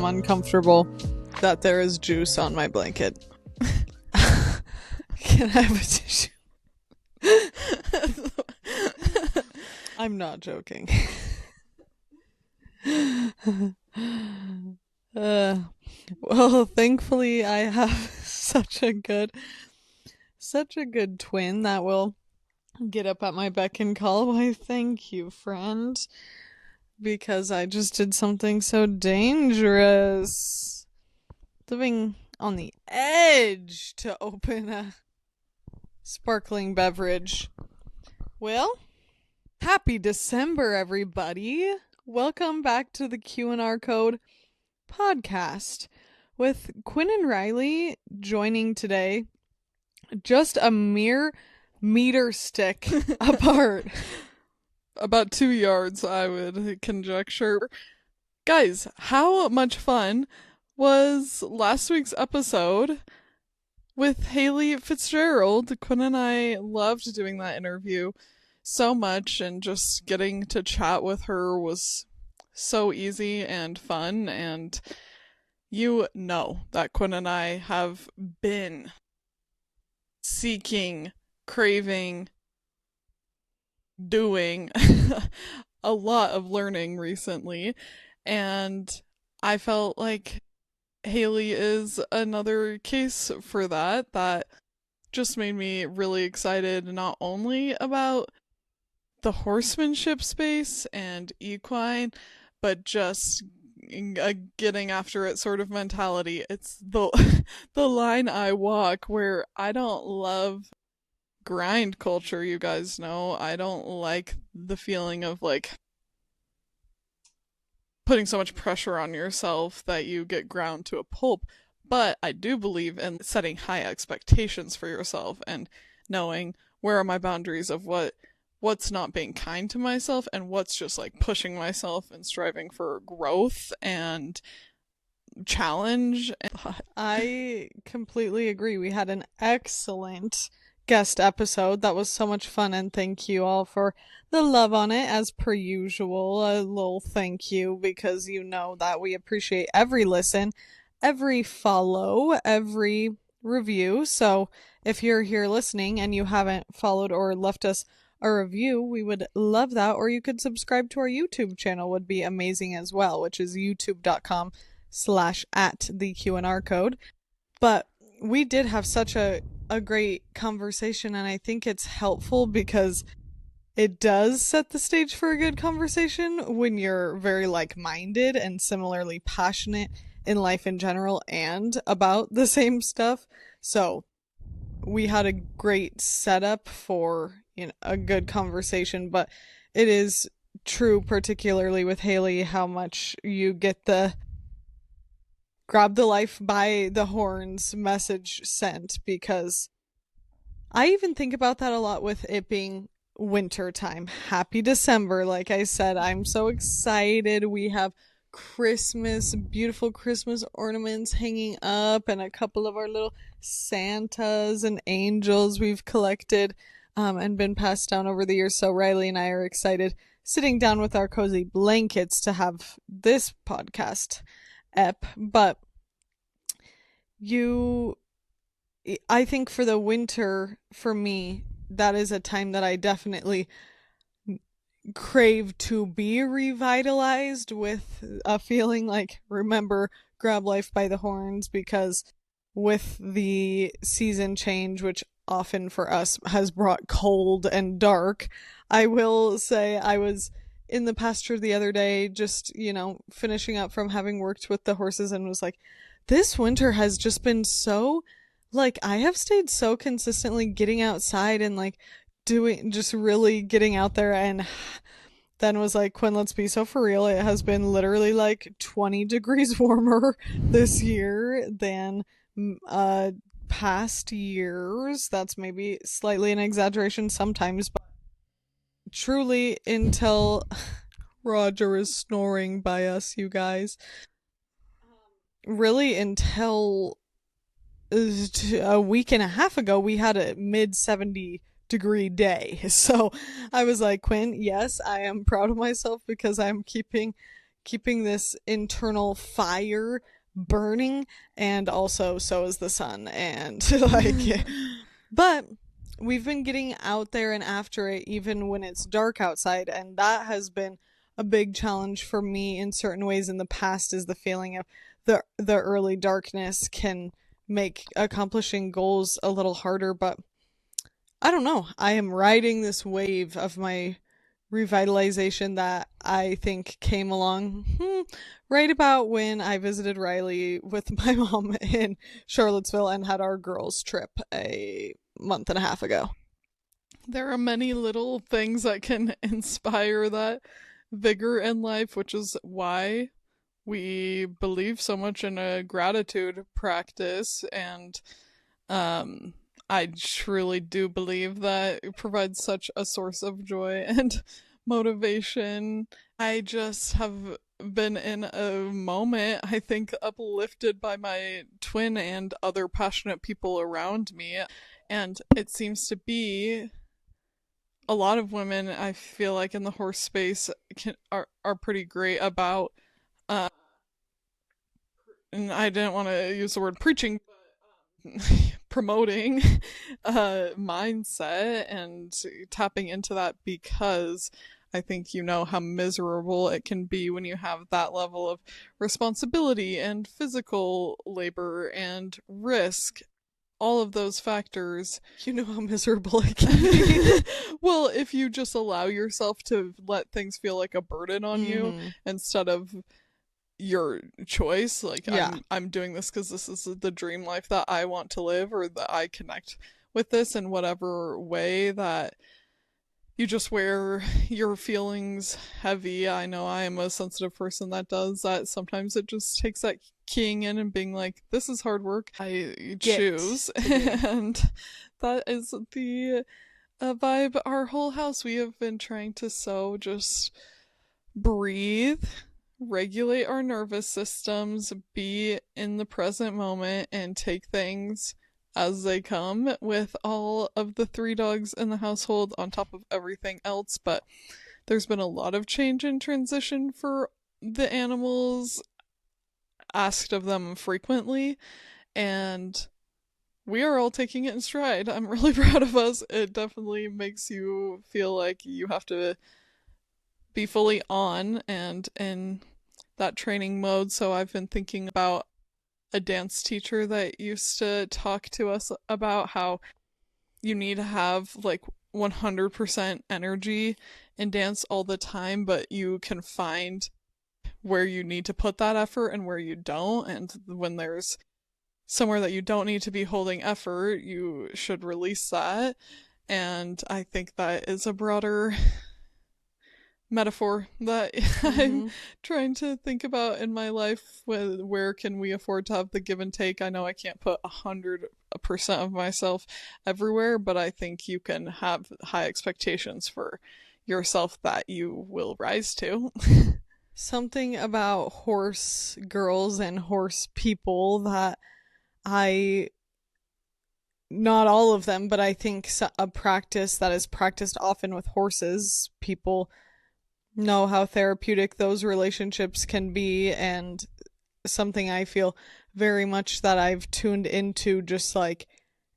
am uncomfortable that there is juice on my blanket. Can I have a tissue? I'm not joking. Well, thankfully I have such a good twin that will get up at my beck and call. Why, thank you, friend. Because I just did something so dangerous. Living on the edge to open a sparkling beverage. Well, happy December, everybody. Welcome back to the Q&R Code podcast with Quinn and Riley joining today, just a mere meter stick apart. About 2 yards, I would conjecture. Guys, how much fun was last week's episode with Haley Fitzgerald? Quinn and I loved doing that interview so much, and just getting to chat with her was so easy and fun, and you know that Quinn and I have been seeking, craving, doing a lot of learning recently, and I felt like Haley is another case for that just made me really excited, not only about the horsemanship space and equine, but just getting after it sort of mentality. It's the line I walk where I don't love grind culture, you guys know. I don't like the feeling of like putting so much pressure on yourself that you get ground to a pulp, but I do believe in setting high expectations for yourself and knowing where are my boundaries of what's not being kind to myself and what's just like pushing myself and striving for growth and challenge. I completely agree. We had an excellent guest episode that was so much fun, and thank you all for the love on it as per usual. A little thank you, because you know that we appreciate every listen, every follow, every review. So if you're here listening and you haven't followed or left us a review, we would love that. Or you could subscribe to our YouTube channel, would be amazing as well, which is youtube.com/@the Q&R Code. But we did have such a great conversation, and I think it's helpful because it does set the stage for a good conversation when you're very like-minded and similarly passionate in life in general and about the same stuff. So we had a great setup for, you know, a good conversation, but it is true, particularly with Haley, how much you get the grab the life by the horns message sent, because I even think about that a lot with it being winter time. Happy December. Like I said, I'm so excited. We have beautiful Christmas ornaments hanging up, and a couple of our little Santas and angels we've collected and been passed down over the years. So Riley and I are excited sitting down with our cozy blankets to have this podcast ep. But I think for the winter, for me, that is a time that I definitely crave to be revitalized with a feeling like, remember, grab life by the horns, because with the season change, which often for us has brought cold and dark, I will say I was in the pasture the other day, just, you know, finishing up from having worked with the horses, and was like, this winter has just been so, like, I have stayed so consistently getting outside and like just really getting out there, and then was like, Quinn, let's be so for real. It has been literally like 20 degrees warmer this year than past years. That's maybe slightly an exaggeration sometimes, but truly, until Roger is snoring by us, you guys, really until a week and a half ago, we had a mid-70 degree day. So I was like, Quinn, yes, I am proud of myself because I'm keeping keeping this internal fire burning, and also so is the sun. And like, but we've been getting out there and after it even when it's dark outside, and that has been a big challenge for me in certain ways in the past, is the feeling of the early darkness can make accomplishing goals a little harder. But I don't know. I am riding this wave of my revitalization that I think came along right about when I visited Riley with my mom in Charlottesville and had our girls' trip a month and a half ago. There are many little things that can inspire that vigor in life, which is why we believe so much in a gratitude practice. And I truly do believe that it provides such a source of joy and motivation. I just have been in a moment, I think, uplifted by my twin and other passionate people around me. And it seems to be a lot of women, I feel like, in the horse space are pretty great about, uh, and I didn't want to use the word preaching, promoting mindset and tapping into that, because I think you know how miserable it can be when you have that level of responsibility and physical labor and risk. All of those factors. You know how miserable it can be. Well, if you just allow yourself to let things feel like a burden on you instead of your choice, like Yeah. I'm doing this because this is the dream life that I want to live, or that I connect with this in whatever way that you just wear your feelings heavy. I know I am a sensitive person that does that. Sometimes it just takes that keying in and being like, this is hard work. I choose. And that is the vibe our whole house. We have been trying to just breathe, regulate our nervous systems, be in the present moment, and take things as they come, with all of the 3 dogs in the household on top of everything else. But there's been a lot of change and transition for the animals, asked of them frequently, and we are all taking it in stride. I'm really proud of us. It definitely makes you feel like you have to be fully on and in that training mode. So I've been thinking about a dance teacher that used to talk to us about how you need to have like 100% energy in dance all the time, but you can find where you need to put that effort and where you don't. And when there's somewhere that you don't need to be holding effort, you should release that. And I think that is a broader metaphor that I'm trying to think about in my life. Where can we afford to have the give and take? I know I can't put 100% of myself everywhere, but I think you can have high expectations for yourself that you will rise to. Something about horse girls and horse people that not all of them, but I think a practice that is practiced often with horses, people know how therapeutic those relationships can be, and something I feel very much that I've tuned into just like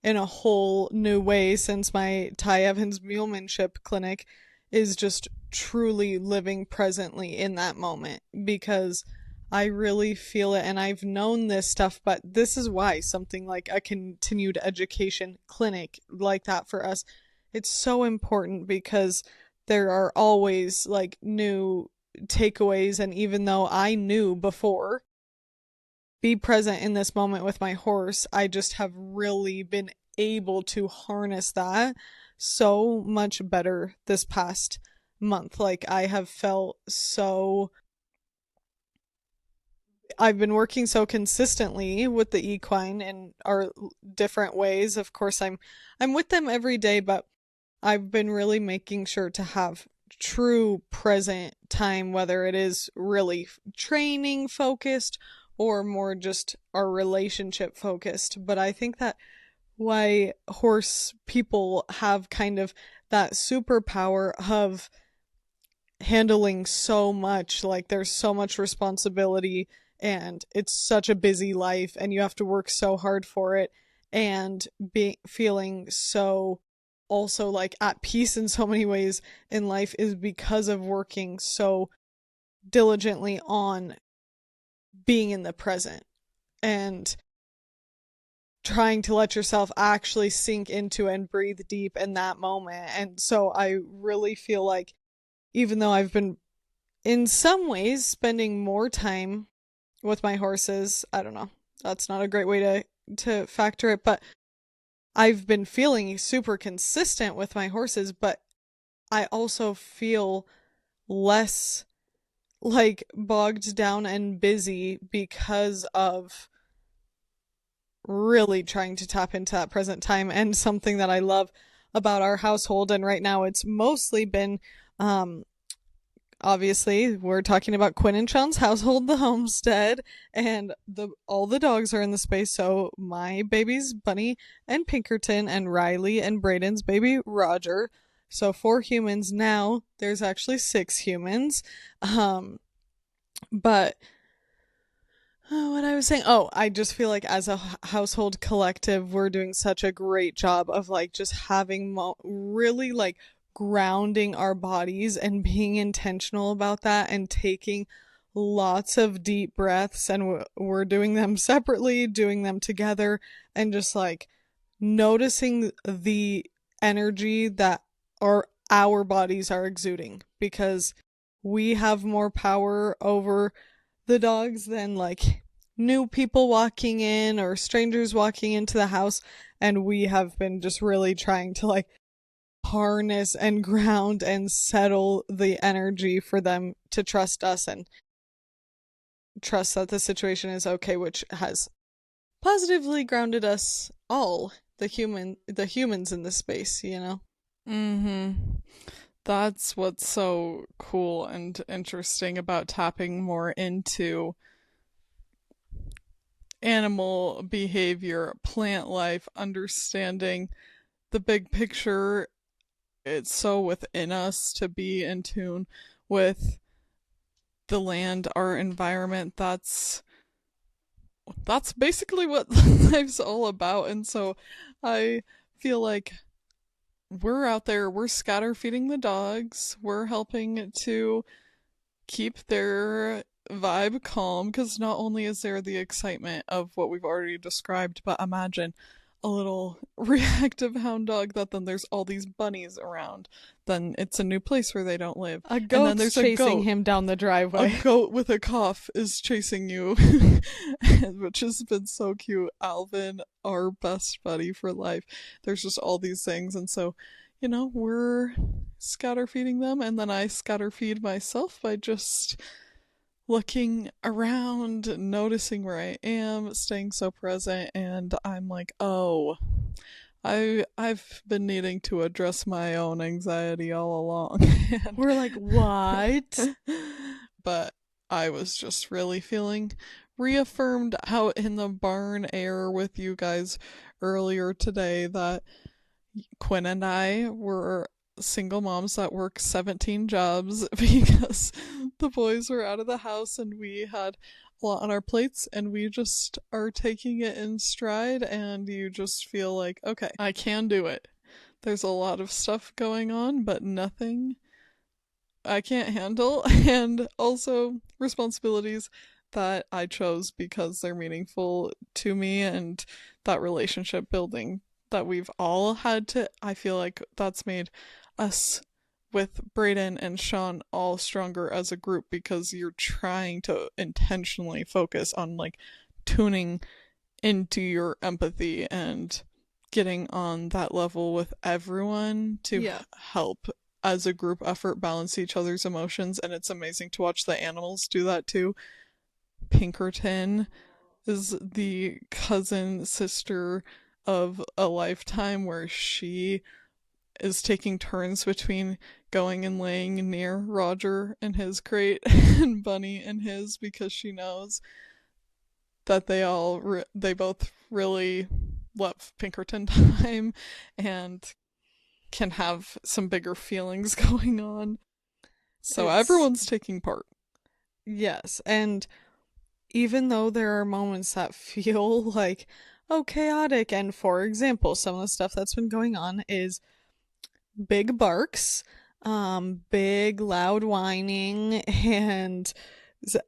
in a whole new way since my Ty Evans mulemanship clinic, is just truly living presently in that moment, because I really feel it. And I've known this stuff, but this is why something like a continued education clinic like that for us, it's so important, because there are always like new takeaways. And even though I knew before, be present in this moment with my horse, I just have really been able to harness that so much better this past month. Like I have felt so, I've been working so consistently with the equine in our different ways. Of course, I'm with them every day, but I've been really making sure to have true present time, whether it is really training focused or more just our relationship focused. But I think that why horse people have kind of that superpower of handling so much. Like, there's so much responsibility, and it's such a busy life, and you have to work so hard for it, and be feeling so also like at peace in so many ways in life is because of working so diligently on being in the present and trying to let yourself actually sink into and breathe deep in that moment. And so I really feel like, even though I've been in some ways spending more time with my horses, I don't know, that's not a great way to factor it, but I've been feeling super consistent with my horses, but I also feel less like bogged down and busy because of really trying to tap into that present time. And something that I love about our household, and right now it's mostly been, um obviously we're talking about Quinn and Sean's household, the homestead, and the all the dogs are in the space. So my babies Bunny and Pinkerton, and Riley and Braden's baby Roger. So 4 humans now. There's actually 6 humans. But what I was saying, oh, I just feel like as a household collective, we're doing such a great job of like just having really like grounding our bodies and being intentional about that, and taking lots of deep breaths, and we're doing them separately, doing them together, and just like noticing the energy that our bodies are exuding, because we have more power over the dogs than like new people walking in or strangers walking into the house. And we have been just really trying to like harness and ground and settle the energy for them to trust us and trust that the situation is okay, which has positively grounded us all, the humans in this space, you know. Mm-hmm. That's what's so cool and interesting about tapping more into animal behavior, plant life, understanding the big picture. It's so within us to be in tune with the land, our environment. That's basically what life's all about. And so I feel like we're out there, we're scatter feeding the dogs, we're helping to keep their vibe calm, because not only is there the excitement of what we've already described, but imagine a little reactive hound dog that then there's all these bunnies around. Then it's a new place where they don't live. A And then goat's there's a chasing goat. him down the A driveway. goat with a cough is chasing you, which has been so cute. Alvin, our best buddy for life. There's just all these things. And so, we're scatter feeding them. And then I scatter feed myself by just looking around, noticing where I am, staying so present, and I'm like, oh, I've been needing to address my own anxiety all along. We're like, what? But I was just really feeling reaffirmed out in the barn air with you guys earlier today that Quinn and I were single moms that work 17 jobs because the boys were out of the house and we had a lot on our plates, and we just are taking it in stride, and you just feel like, okay, I can do it. There's a lot of stuff going on, but nothing I can't handle, and also responsibilities that I chose because they're meaningful to me, and that relationship building that we've all had to. I feel like that's made us with Brayden and Sean all stronger as a group, because you're trying to intentionally focus on like tuning into your empathy and getting on that level with everyone to Yeah. help as a group effort balance each other's emotions. And it's amazing to watch the animals do that too. Pinkerton is the cousin sister of a lifetime, where she is taking turns between going and laying near Roger in his crate and Bunny in his, because she knows that they both really love Pinkerton time and can have some bigger feelings going on. So It's, everyone's taking part. yes. And even though there are moments that feel like, oh, chaotic, and for example, some of the stuff that's been going on is big barks, big loud whining, and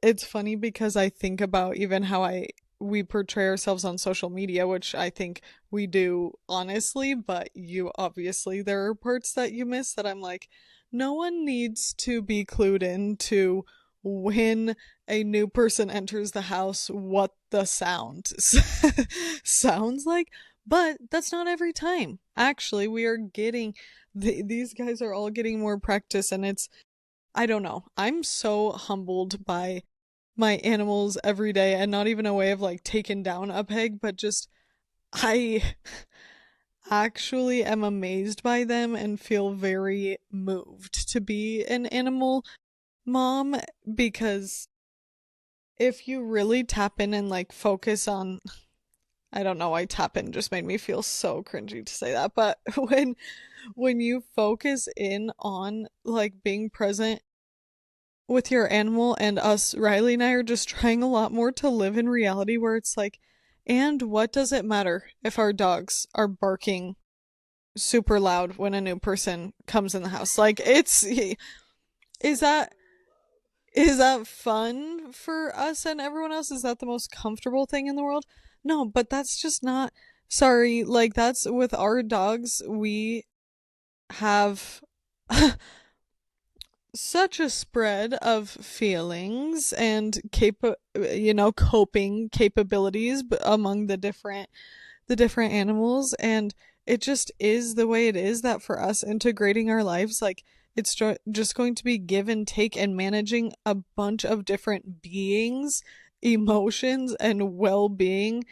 it's funny because I think about even how we portray ourselves on social media, which I think we do honestly, but you obviously there are parts that you miss that I'm like, no one needs to be clued in to when a new person enters the house what the sound sounds like, but that's not every time. Actually, we are getting these guys are all getting more practice, and it's, I don't know. I'm so humbled by my animals every day, and not even a way of like taking down a peg, but just I actually am amazed by them and feel very moved to be an animal mom, because if you really tap in and like focus on, I don't know why tap in just made me feel so cringy to say that, but when you focus in on like being present with your animal, and us, Riley and I are just trying a lot more to live in reality where it's like, and what does it matter if our dogs are barking super loud when a new person comes in the house? Like, it's, is that is that fun for us and everyone else? Is that the most comfortable thing in the world? No, but that's just not, sorry, like that's with our dogs, we have such a spread of feelings and coping capabilities among the different animals, and it just is the way it is that for us integrating our lives, like it's just going to be give and take and managing a bunch of different beings, emotions, and well-being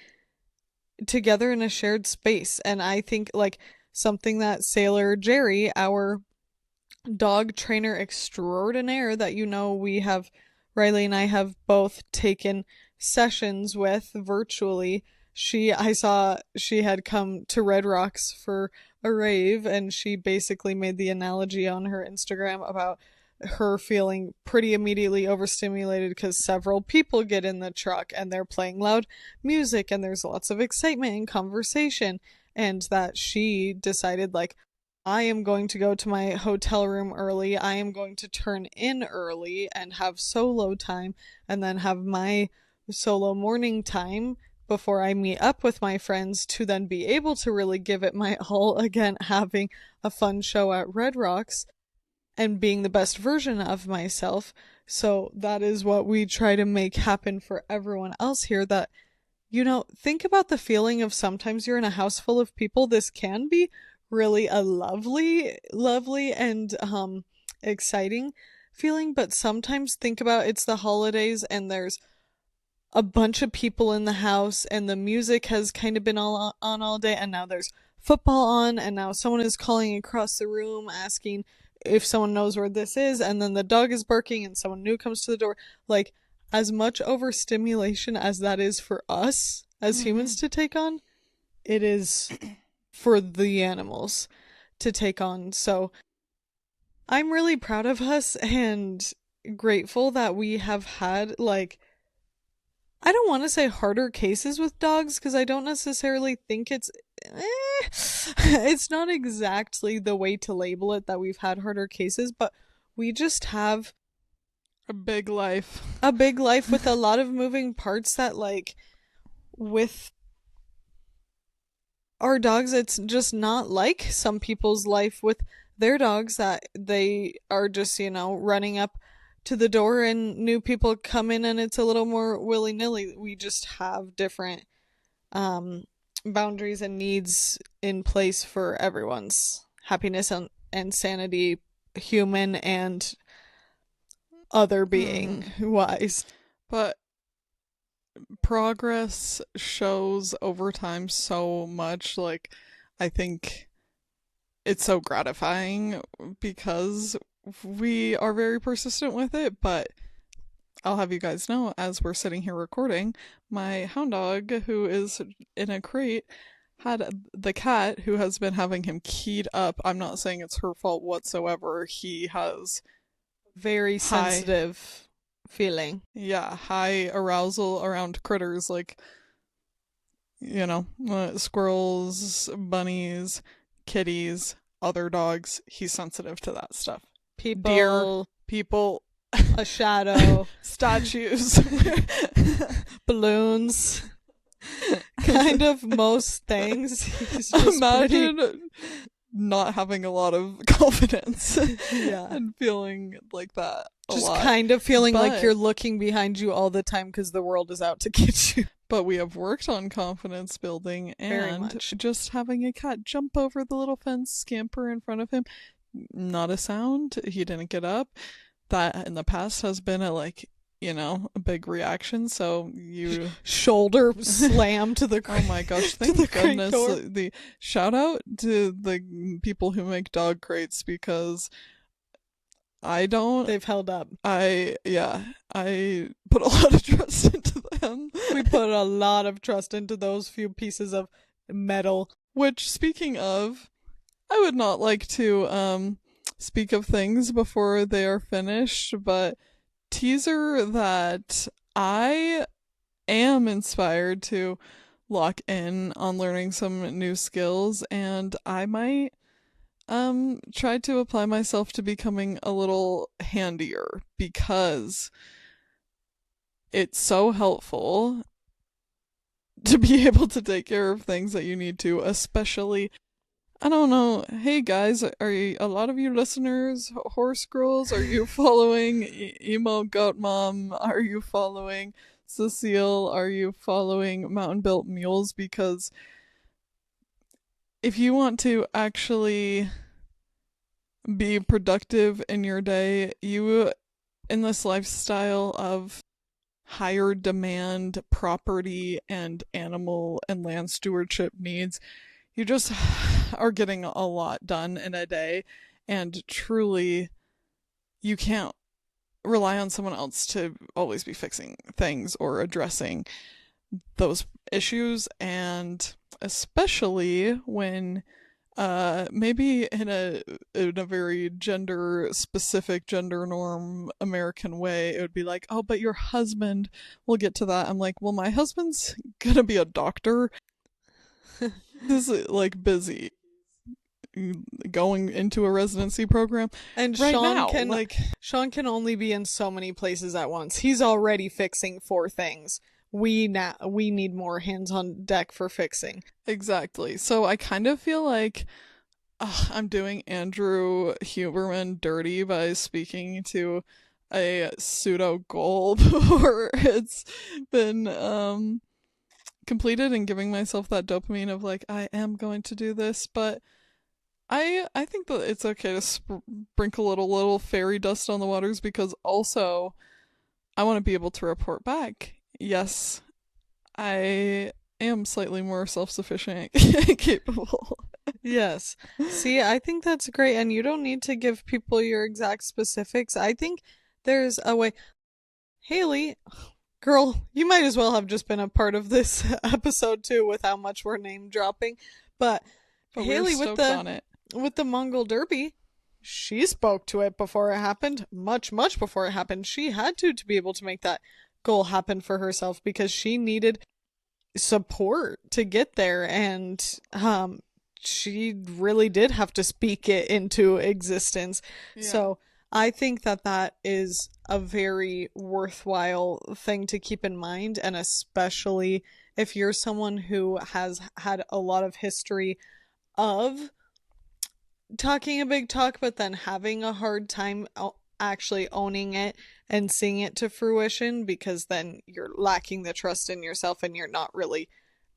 together in a shared space. And I think like something that Sailor Jerry, our dog trainer extraordinaire that we have, Riley and I have both taken sessions with virtually. I saw she had come to Red Rocks for a rave, and she basically made the analogy on her Instagram about her feeling pretty immediately overstimulated because several people get in the truck and they're playing loud music and there's lots of excitement and conversation, and that she decided like, I am going to go to my hotel room early. I am going to turn in early and have solo time, and then have my solo morning time before I meet up with my friends to then be able to really give it my all again, having a fun show at Red Rocks and being the best version of myself. So that is what we try to make happen for everyone else here, that think about the feeling of sometimes you're in a house full of people. This can be really a lovely and exciting feeling, but sometimes think about it's the holidays and there's a bunch of people in the house and the music has kind of been all on all day, and now there's football on, and now someone is calling across the room asking if someone knows where this is, and then the dog is barking and someone new comes to the door. Like, as much overstimulation as that is for us as Mm-hmm. humans to take on, it is for the animals to take on. So I'm really proud of us and grateful that we have had, like, I don't want to say harder cases with dogs because I don't necessarily think it's not exactly the way to label it that we've had harder cases, but we just have A big life. a big life with a lot of moving parts that, like, with our dogs, it's just not like some people's life with their dogs, that they are just, running up to the door and new people come in and it's a little more willy nilly. We just have different um, boundaries and needs in place for everyone's happiness and sanity, human and other being Mm-hmm. wise. But progress shows over time so much. Like, I think it's so gratifying because we are very persistent with it. But I'll have you guys know, as we're sitting here recording, my hound dog, who is in a crate, had the cat who has been having him keyed up. I'm not saying it's her fault whatsoever. He has Very high, sensitive feeling. yeah, high arousal around critters like, squirrels, bunnies, kitties, other dogs. He's sensitive to that stuff. Deer, People, people, a shadow, statues. balloons, kind of most things. He's just Imagine not having a lot of confidence yeah. and feeling like that a Just lot. kind of feeling like But- you're looking behind you all the time because the world is out to get you. But we have worked on confidence building Very and much. just having a cat jump over the little fence, scamper in front of him. Not a sound. He didn't get up. That in the past has been a big reaction. So you Shoulder slam to the Oh my gosh, to thank the crate goodness. door. The shout out to the people who make dog crates because They've held up. I put a lot of trust into them. We put a lot of trust into those few pieces of metal. Which, speaking of, I would not like to speak of things before they are finished, but teaser that I am inspired to lock in on learning some new skills, and I might try to apply myself to becoming a little handier because it's so helpful to be able to take care of things that you need to, especially, I don't know. Hey guys, a lot of you listeners horse girls? Are you following emo goat mom? Are you following Cecile? Are you following mountain built mules? Because if you want to actually be productive in your day, you, in this lifestyle of higher demand property and animal and land stewardship needs, you just are getting a lot done in a day, and truly you can't rely on someone else to always be fixing things or addressing those issues, and especially when maybe in a very gender specific, gender norm American way, it would be like, oh, but your husband, we'll get to that. I'm like, well, my husband's gonna be a doctor. This is like busy going into a residency program, And right now, like, Sean can only be in so many places at once. He's already fixing 4 things. We need more hands on deck for fixing. exactly. So I kind of feel like I'm doing Andrew Huberman dirty by speaking to a pseudo goal before it's been completed, and giving myself that dopamine of like, I am going to do this. But I think that it's okay to sprinkle a little fairy dust on the waters, because also I want to be able to report back. Yes, I am slightly more self-sufficient and capable. Yes. See, I think that's great, and you don't need to give people your exact specifics. I think there's a way. Haley, girl, you might as well have just been a part of this episode too with how much we're name dropping. But Haley we're stoked on it. with the Mongol Derby, she spoke to it before it happened, much before it happened. She had to be able to make that goal happen for herself because she needed support to get there, and she really did have to speak it into existence. Yeah. So I think that is a very worthwhile thing to keep in mind, and especially if you're someone who has had a lot of history of talking a big talk but then having a hard time actually owning it and seeing it to fruition, because then you're lacking the trust in yourself and you're not really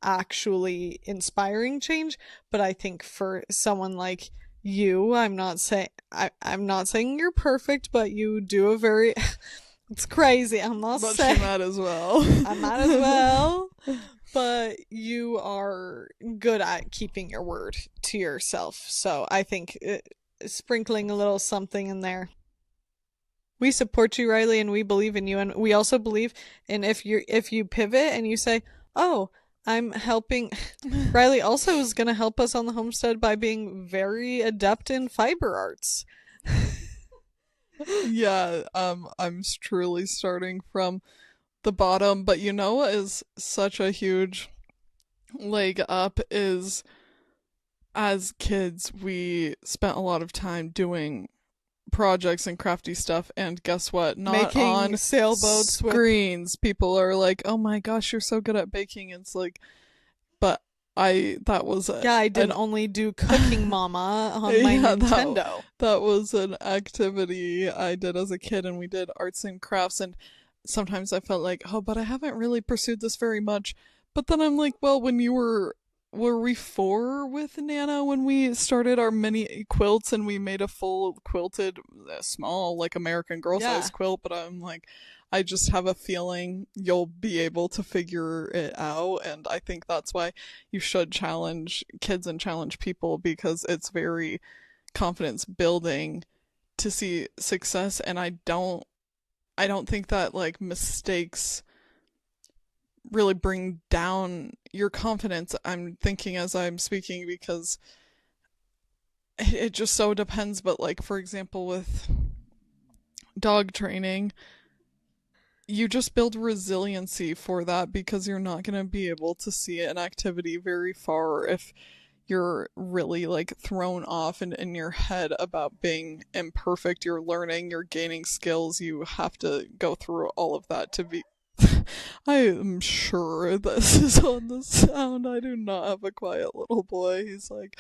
actually inspiring change. But I think for someone like you, I'm not saying you're perfect, but you do a very it's crazy. I'm not But saying she might as well. I might as well. But you are good at keeping your word to yourself. So I think sprinkling a little something in there. We support you, Riley, and we believe in you. And we also believe in if you pivot and you say, oh, I'm helping. Riley also is going to help us on the homestead by being very adept in fiber arts. Yeah, I'm truly starting from the bottom, but you know what is such a huge leg up is as kids we spent a lot of time doing projects and crafty stuff, and guess what? Not Making on sailboats with. screens. People are like, "Oh my gosh, you're so good at baking." It's like, but I that was Yeah, I an didn't only do Cooking Mama on my yeah, Nintendo. that was an activity I did as a kid, and we did arts and crafts. And sometimes I felt like, oh, but I haven't really pursued this very much. But then I'm like, well, when you were we four with Nana when we started our mini quilts and we made a full quilted, small, like American Girl size Yeah. quilt? But I'm like, I just have a feeling you'll be able to figure it out. And I think that's why you should challenge kids and challenge people, because it's very confidence building to see success. And I don't think that like mistakes really bring down your confidence. I'm thinking as I'm speaking because it just so depends. But like, for example, with dog training, you just build resiliency for that, because you're not going to be able to see an activity very far if you're really like thrown off and in your head about being imperfect. You're learning, you're gaining skills. You have to go through all of that to be. I am sure this is on the sound. I do not have a quiet little boy. He's like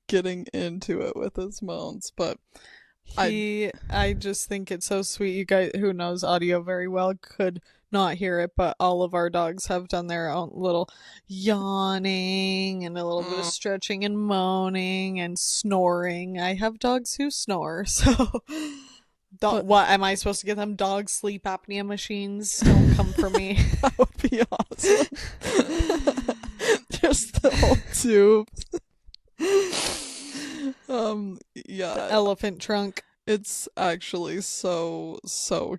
getting into it with his moans, but I I just think it's so sweet. You guys who knows audio very well could not hear it, but all of our dogs have done their own little yawning and a little bit of stretching and moaning and snoring. I have dogs who snore, so but what am I supposed to get them? Dog sleep apnea machines? Don't come for me. that would be awesome. Just the whole tube. The Yeah, elephant trunk. it's actually so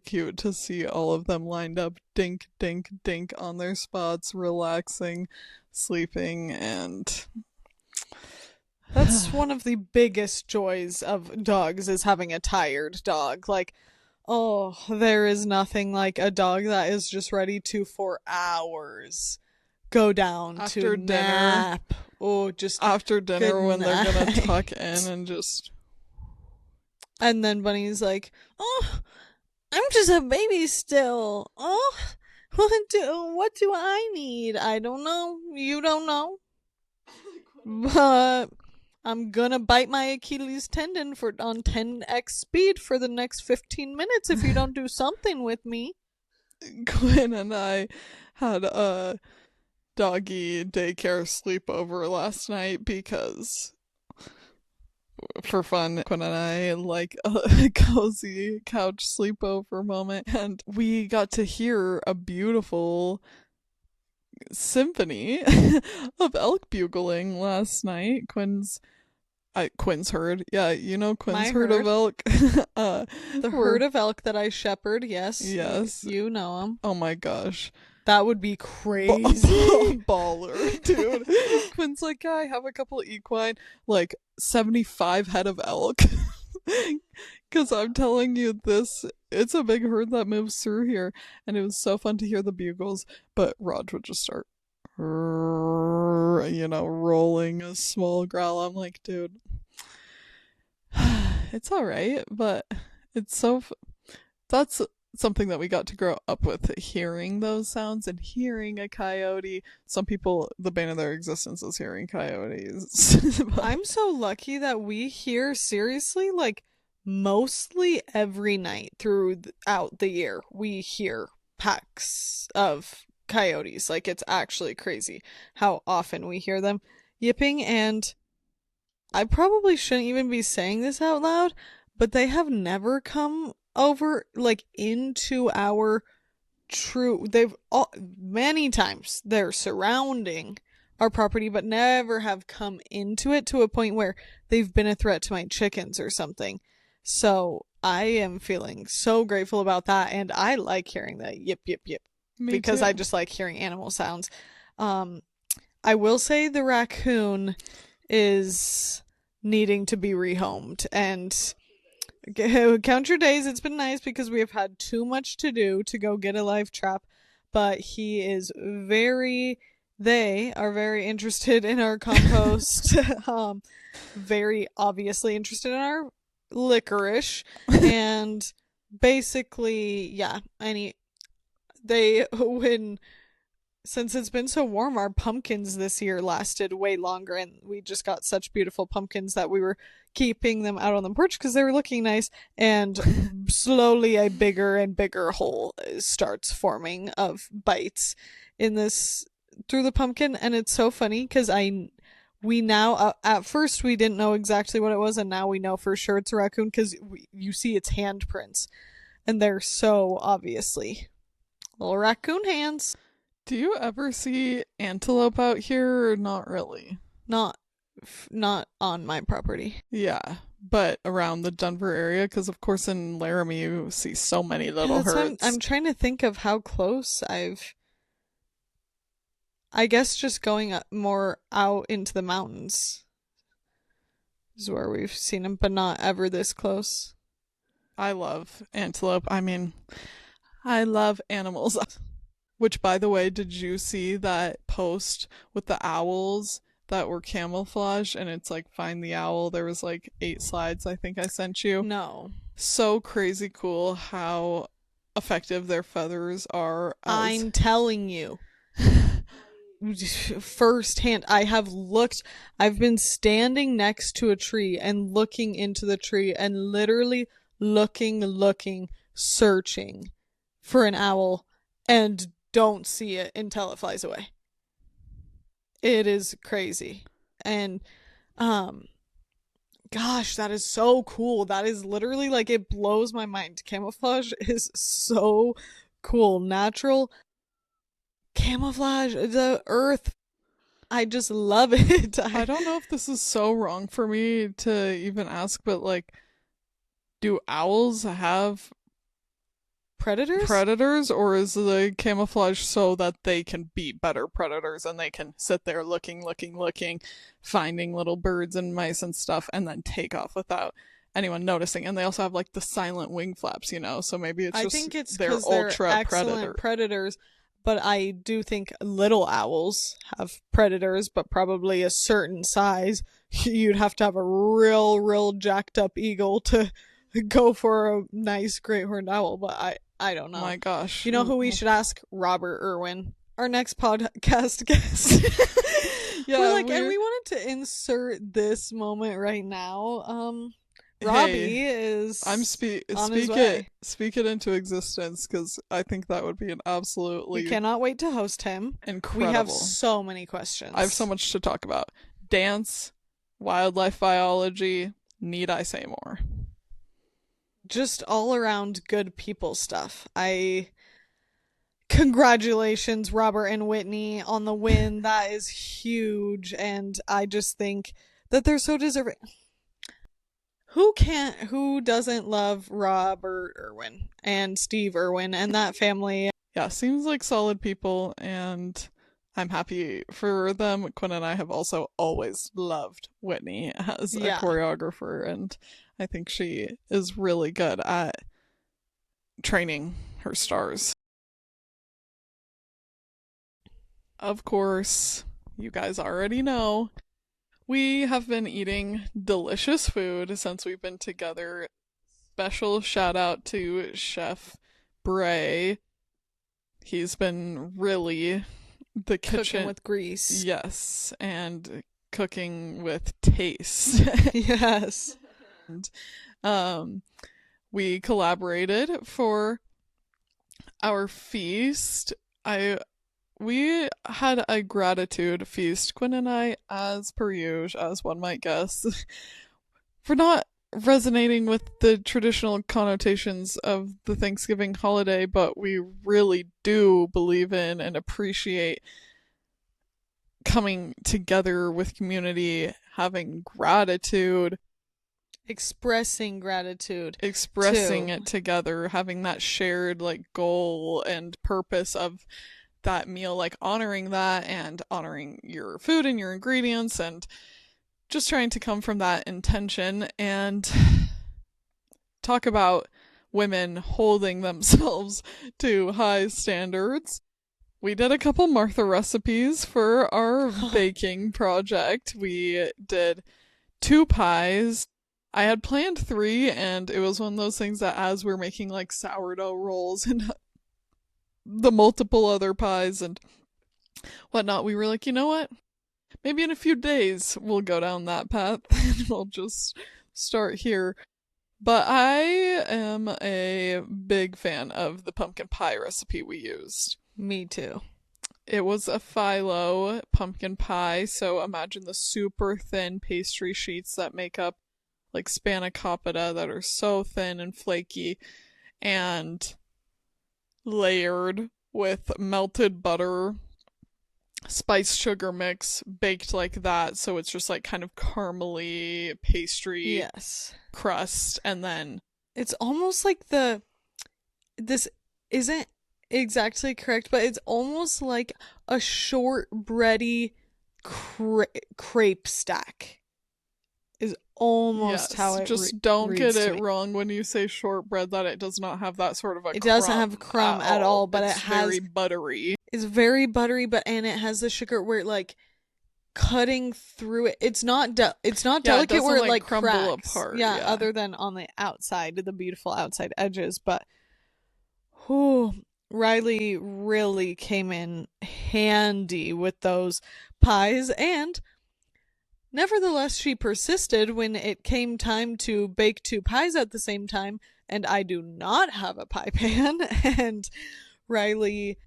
cute to see all of them lined up, dink, dink, dink on their spots, relaxing, sleeping, and That's one of the biggest joys of dogs is having a tired dog. Like, oh, there is nothing like a dog that is just ready to, for hours, go down to after dinner, nap. Oh, just after good dinner when they're gonna tuck night. in and just And then Bunny's like, oh, I'm just a baby still. Oh, what do I need? I don't know. You don't know. But I'm gonna bite my Achilles tendon for on 10x speed for the next 15 minutes if you don't do something with me. Quinn and I had a doggy daycare sleepover last night because for fun, Quinn and I like a cozy couch sleepover moment, and we got to hear a beautiful symphony of elk bugling last night. Quinn's herd. Yeah, Quinn's My herd of herd. elk. The Were herd of elk that I shepherd, yes. yes. You know them. Oh my gosh. That would be crazy. Baller, dude. Quinn's like, yeah, I have a couple of equine, like 75 head of elk. Because I'm telling you, it's a big herd that moves through here. And it was so fun to hear the bugles. But Raj would just start, rolling a small growl. I'm like, dude, it's all right. But it's that's something that we got to grow up with, hearing those sounds and hearing a coyote. Some people, the bane of their existence is hearing coyotes. I'm so lucky that we hear, seriously, like mostly every night throughout the year, we hear packs of coyotes. Like, it's actually crazy how often we hear them yipping. And I probably shouldn't even be saying this out loud, but they have never come over, like, into our true. They've all, many times they're surrounding our property, but never have come into it to a point where they've been a threat to my chickens or something. So I am feeling so grateful about that, and I like hearing that yip yip yip Me because I too. just like hearing animal sounds. Um, I will say the raccoon is needing to be rehomed, and Count your days. It's been nice because we have had too much to do to go get a live trap, but they are very interested in our compost. Very obviously interested in our licorice, and basically, yeah, when since it's been so warm, our pumpkins this year lasted way longer, and we just got such beautiful pumpkins that we were keeping them out on the porch because they were looking nice. And slowly, a bigger and bigger hole starts forming of bites in this through the pumpkin, and it's so funny because we now at first we didn't know exactly what it was, and now we know for sure it's a raccoon because you see its handprints, and they're so obviously little raccoon hands. Do you ever see antelope out here or not really? Not not on my property. Yeah, but around the Denver area, because of course in Laramie you see so many Yeah, little that's why herds. I'm trying to think of how close I guess just going more out into the mountains is where we've seen them, but not ever this close. I love antelope. I mean, I love animals. Which, by the way, did you see that post with the owls that were camouflaged? And it's like, find the owl. There was like 8 slides I think I sent you. No. So crazy cool how effective their feathers are as. I'm telling you. Firsthand, I've been standing next to a tree and looking into the tree and literally looking, searching for an owl and don't see it until it flies away. It is crazy. And gosh, that is so cool. That is literally like it blows my mind. Camouflage is so cool. Natural camouflage, the earth. I just love it. I don't know if this is so wrong for me to even ask, but like, do owls have Predators? predators, or is the camouflage so that they can be better predators and they can sit there looking, finding little birds and mice and stuff, and then take off without anyone noticing? And they also have like the silent wing flaps, so maybe it's I just think it's their because they're ultra excellent predator. predators, but I do think little owls have predators, but probably a certain size. You'd have to have a real jacked up eagle to go for a nice great horned owl, but I don't know. My gosh. You know who we should ask? Robert Irwin, our next podcast guest. Yeah, And we wanted to insert this moment right now. hey, Robbie is I'm on his way. speak it into existence, because I think that would be an We absolutely cannot wait to host him. We have incredible. so many questions. I have so much to talk about. Dance, wildlife biology, need I say more? Just all around good people stuff. Congratulations, Robert and Whitney, on the win. That is huge, and I just think that they're so deserving. Who doesn't love Robert Irwin and Steve Irwin and that family? Yeah, seems like solid people, and I'm happy for them. Quinn and I have also always loved Whitney as a Yeah. choreographer, and I think she is really good at training her stars. Of course, you guys already know, we have been eating delicious food since we've been together. Special shout out to Chef Bray. He's been really the kitchen. Cooking with grease. Yes, and cooking with taste. Yes. And, we collaborated for our feast. We had a gratitude feast, Quinn and I, as per usual, as one might guess, for not resonating with the traditional connotations of the Thanksgiving holiday, but we really do believe in and appreciate coming together with community, having gratitude, Expressing gratitude. expressing too. it together, having that shared like goal and purpose of that meal, like honoring that and honoring your food and your ingredients, and just trying to come from that intention. And talk about women holding themselves to high standards. We did a couple Martha recipes for our baking project. We did 2 pies. I had planned 3, and it was one of those things that as we're making like sourdough rolls and the multiple other pies and whatnot, we were like, you know what? Maybe in a few days we'll go down that path and we'll just start here. But I am a big fan of the pumpkin pie recipe we used. Me too. It was a phyllo pumpkin pie, so imagine the super thin pastry sheets that make up like spanakopita that are so thin and flaky and layered with melted butter, spiced sugar mix, baked like that, so it's just like kind of caramely pastry Yes. crust, and then It's almost like this isn't exactly correct, but it's almost like a shortbready crepe stack is almost how yes, it just don't get reads to it me. wrong when you say shortbread that it does not have that sort of a It doesn't have crumb crumb at all. all, but it It's very has buttery. it's very buttery, but and it has the sugar where it like cutting through it. It's not Yeah, it delicate where doesn't it like like crumble cracks. apart. Yeah, Yeah. other than on the outside, the beautiful outside edges, but whew, Riley really came in handy with those pies, and nevertheless, she persisted when it came time to bake 2 pies at the same time, and I do not have a pie pan, and Riley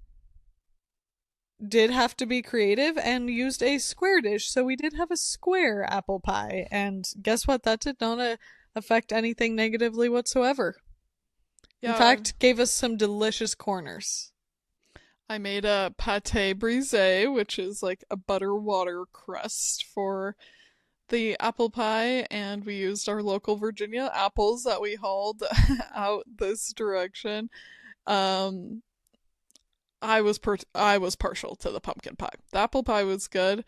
did have to be creative and used a square dish, so we did have a square apple pie, and guess what? That did not affect anything negatively whatsoever. In Yeah, fact, gave us some delicious corners. I made a pate brisée, which is like a butter water crust for the apple pie, and we used our local Virginia apples that we hauled out this direction. Um, I was partial to the pumpkin pie. The apple pie was good.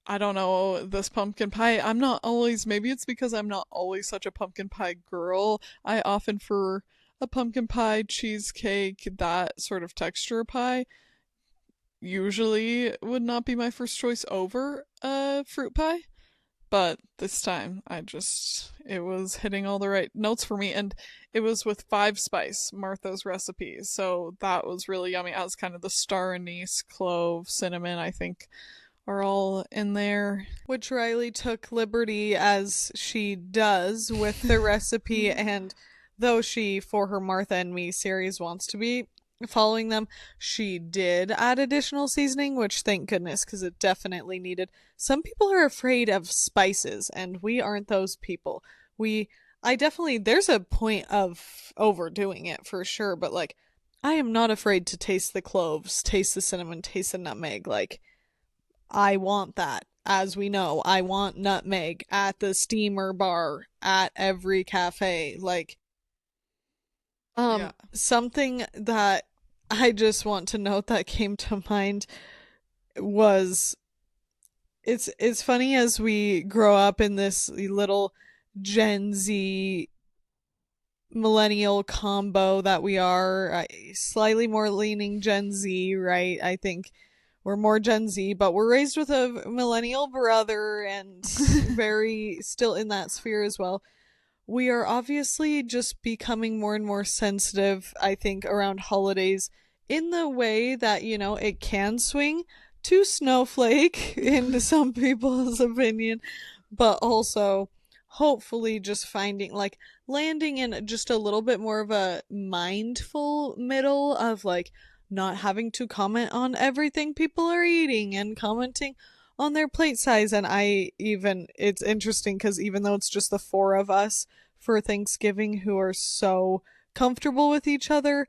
I don't know, this pumpkin pie. I'm not always, maybe it's because I'm not always such a pumpkin pie girl. I often for a pumpkin pie, cheesecake, that sort of texture pie usually would not be my first choice over a fruit pie. But this time, it was hitting all the right notes for me. And it was with 5 spice, Martha's recipe. So that was really yummy. As kind of the star anise, clove, cinnamon, I think are all in there. Which Riley took liberty as she does with the recipe, and though she, for her Martha and Me series, wants to be following them, she did add additional seasoning, which thank goodness, because it definitely needed. Some people are afraid of spices, and we aren't those people. I definitely, there's a point of overdoing it for sure, but like, I am not afraid to taste the cloves, taste the cinnamon, taste the nutmeg. Like, I want that. As we know, I want nutmeg at the steamer bar at every cafe. Like, Yeah. something that I just want to note that came to mind was it's funny as we grow up in this little Gen Z millennial combo that we are, slightly more leaning Gen Z, right? I think we're more Gen Z, but we're raised with a millennial brother and very still in that sphere as well. We are obviously just becoming more and more sensitive, I think, around holidays in the way that, it can swing to snowflake in some people's opinion, but also hopefully just finding like landing in just a little bit more of a mindful middle of like not having to comment on everything people are eating and commenting on their plate size. And it's interesting because even though it's just the 4 of us for Thanksgiving who are so comfortable with each other,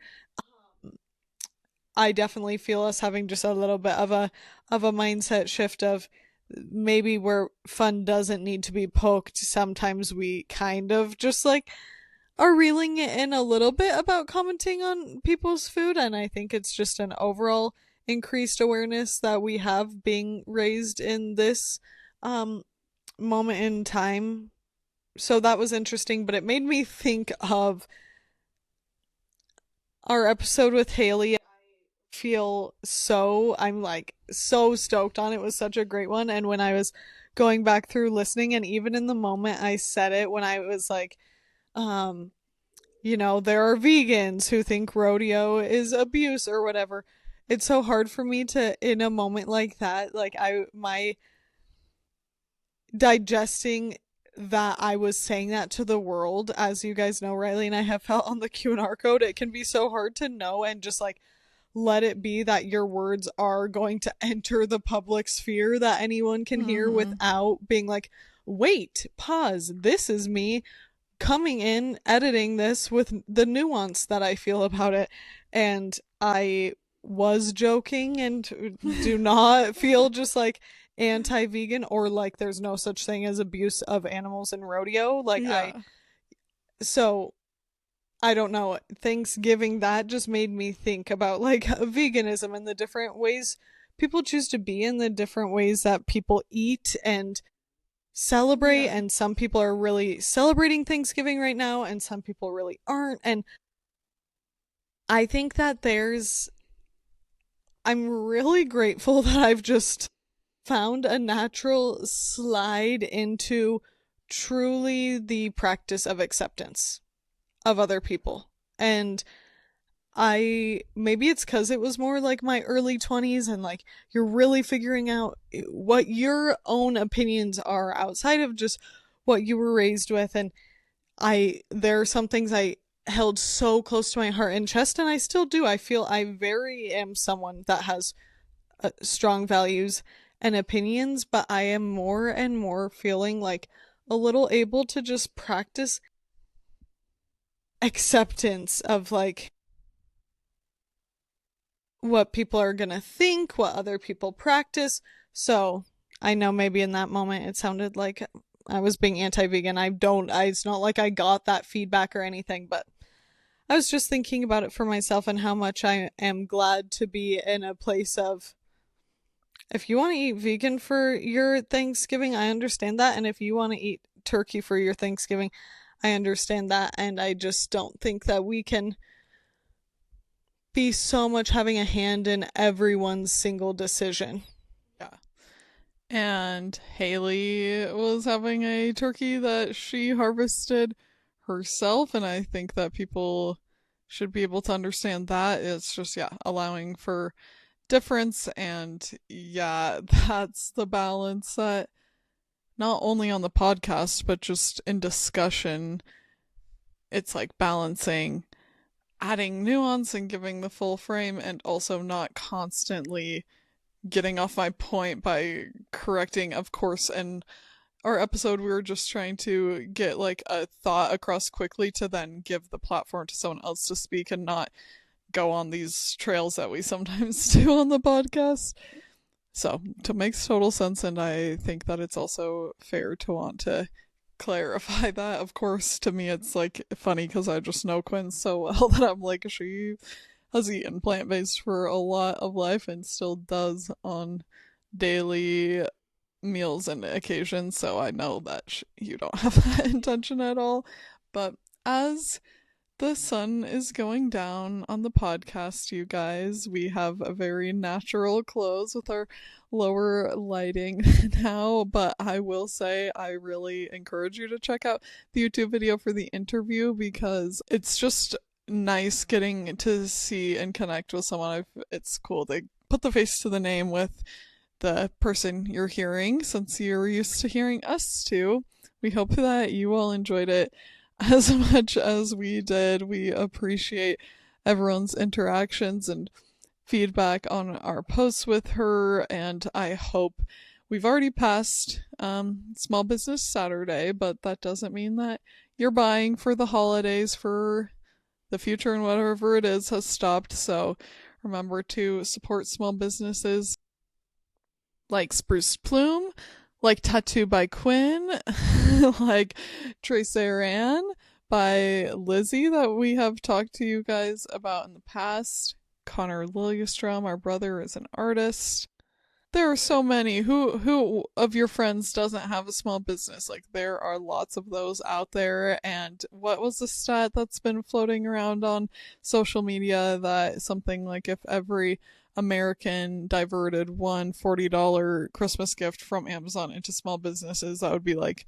I definitely feel us having just a little bit of a mindset shift of maybe where fun doesn't need to be poked. Sometimes we kind of just like are reeling it in a little bit about commenting on people's food, and I think it's just an overall increased awareness that we have being raised in this moment in time so that was interesting, but it made me think of our episode with Haley. I'm like so stoked on it. It was such a great one. And when I was going back through listening, and even in the moment I said it, when I was like, um, there are vegans who think rodeo is abuse or whatever. It's so hard for me to, in a moment like that, like my digesting that I was saying that to the world, as you guys know, Riley and I have felt on the Q&R code, it can be so hard to know and just like let it be that your words are going to enter the public sphere that anyone can hear Mm-hmm. without being like, wait, pause, this is me coming in, editing this with the nuance that I feel about it. And I was joking and do not feel just like anti vegan or like there's no such thing as abuse of animals in rodeo. Yeah. So I don't know. Thanksgiving, that just made me think about like veganism and the different ways people choose to be and the different ways that people eat and celebrate. Yeah. And some people are really celebrating Thanksgiving right now, and some people really aren't. And I think that I'm really grateful that I've just found a natural slide into truly the practice of acceptance of other people. And maybe it's because it was more like my early 20s and like you're really figuring out what your own opinions are outside of just what you were raised with. And there are some things I held so close to my heart and chest, and I still do. I feel I very am someone that has strong values and opinions, but I am more and more feeling like a little able to just practice acceptance of like what people are gonna think, what other people practice. So I know maybe in that moment it sounded like I was being anti-vegan. It's not like I got that feedback or anything, but I was just thinking about it for myself and how much I am glad to be in a place of, if you want to eat vegan for your Thanksgiving, I understand that. And if you want to eat turkey for your Thanksgiving, I understand that. And I just don't think that we can be so much having a hand in everyone's single decision. Yeah. And Haley was having a turkey that she harvested herself, and I think that people should be able to understand that. It's just, yeah, allowing for difference, and yeah, that's the balance that not only on the podcast, but just in discussion, it's like balancing adding nuance and giving the full frame and also not constantly getting off my point by correcting, of course. And our episode, we were just trying to get like a thought across quickly to then give the platform to someone else to speak and not go on these trails that we sometimes do on the podcast. So, it makes total sense, and I think that it's also fair to want to clarify that. Of course, to me, it's like funny because I just know Quinn so well that I'm like, she has eaten plant based for a lot of life and still does on daily meals and occasions, so I know that you don't have that intention at all. But as the sun is going down on the podcast, you guys, we have a very natural close with our lower lighting now, but I will say I really encourage you to check out the YouTube video for the interview because it's just nice getting to see and connect with someone. It's cool. They put the face to the name with the person you're hearing since you're used to hearing us too. We hope that you all enjoyed it as much as we did. We appreciate everyone's interactions and feedback on our posts with her, and I hope we've already passed Small Business Saturday, but that doesn't mean that you're buying for the holidays for the future and whatever it is has stopped. So remember to support small businesses like Spruce Plume, like Tattoo by Quinn, like Trace Aran by Lizzie that we have talked to you guys about in the past. Connor Lilliestrom, our brother, is an artist. There are so many. Who of your friends doesn't have a small business? Like there are lots of those out there. And what was the stat that's been floating around on social media that something like if every American diverted one $40 Christmas gift from Amazon into small businesses, that would be like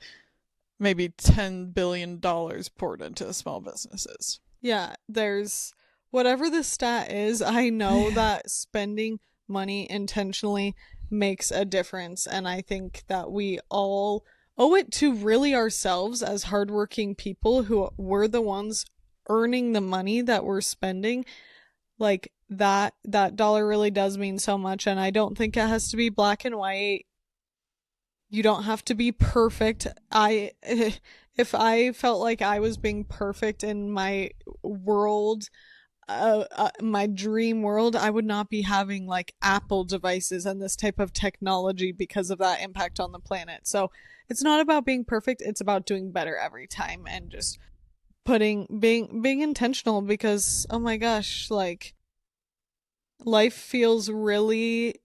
maybe $10 billion poured into small businesses. Yeah, there's whatever the stat is, I know that spending money intentionally makes a difference. And I think that we all owe it to really ourselves as hardworking people who were the ones earning the money that we're spending. Like that dollar really does mean so much. And I don't think it has to be black and white. You don't have to be perfect. If I felt like I was being perfect in my world, my dream world, I would not be having like Apple devices and this type of technology because of that impact on the planet. So it's not about being perfect, it's about doing better every time and just being intentional, because oh my gosh, like life feels really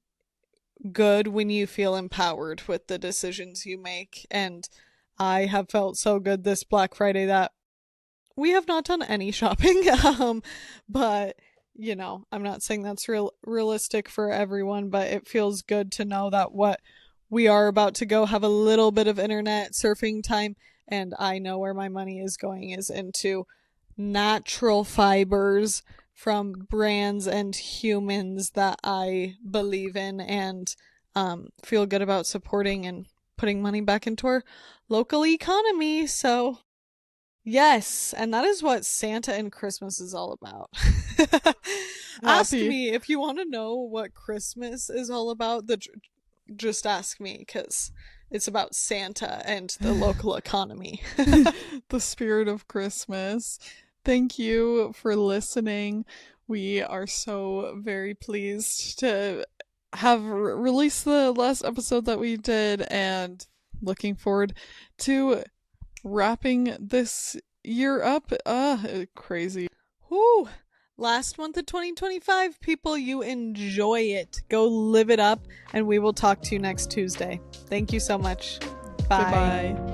good when you feel empowered with the decisions you make. And I have felt so good this Black Friday that we have not done any shopping. But I'm not saying that's realistic for everyone, but it feels good to know that what we are about to go have a little bit of internet surfing time, and I know where my money is going is into natural fibers from brands and humans that I believe in and feel good about supporting and putting money back into our local economy. So yes, and that is what Santa and Christmas is all about. Ask Happy. me if you want to know what Christmas is all about. Just ask me, because it's about Santa and the local economy. The spirit of Christmas. Thank you for listening. We are so very pleased to have released the last episode that we did and looking forward to wrapping this year up. Crazy. Whew. Last month of 2025, people, you enjoy it. Go live it up, and we will talk to you next Tuesday. Thank you so much. Bye. Goodbye.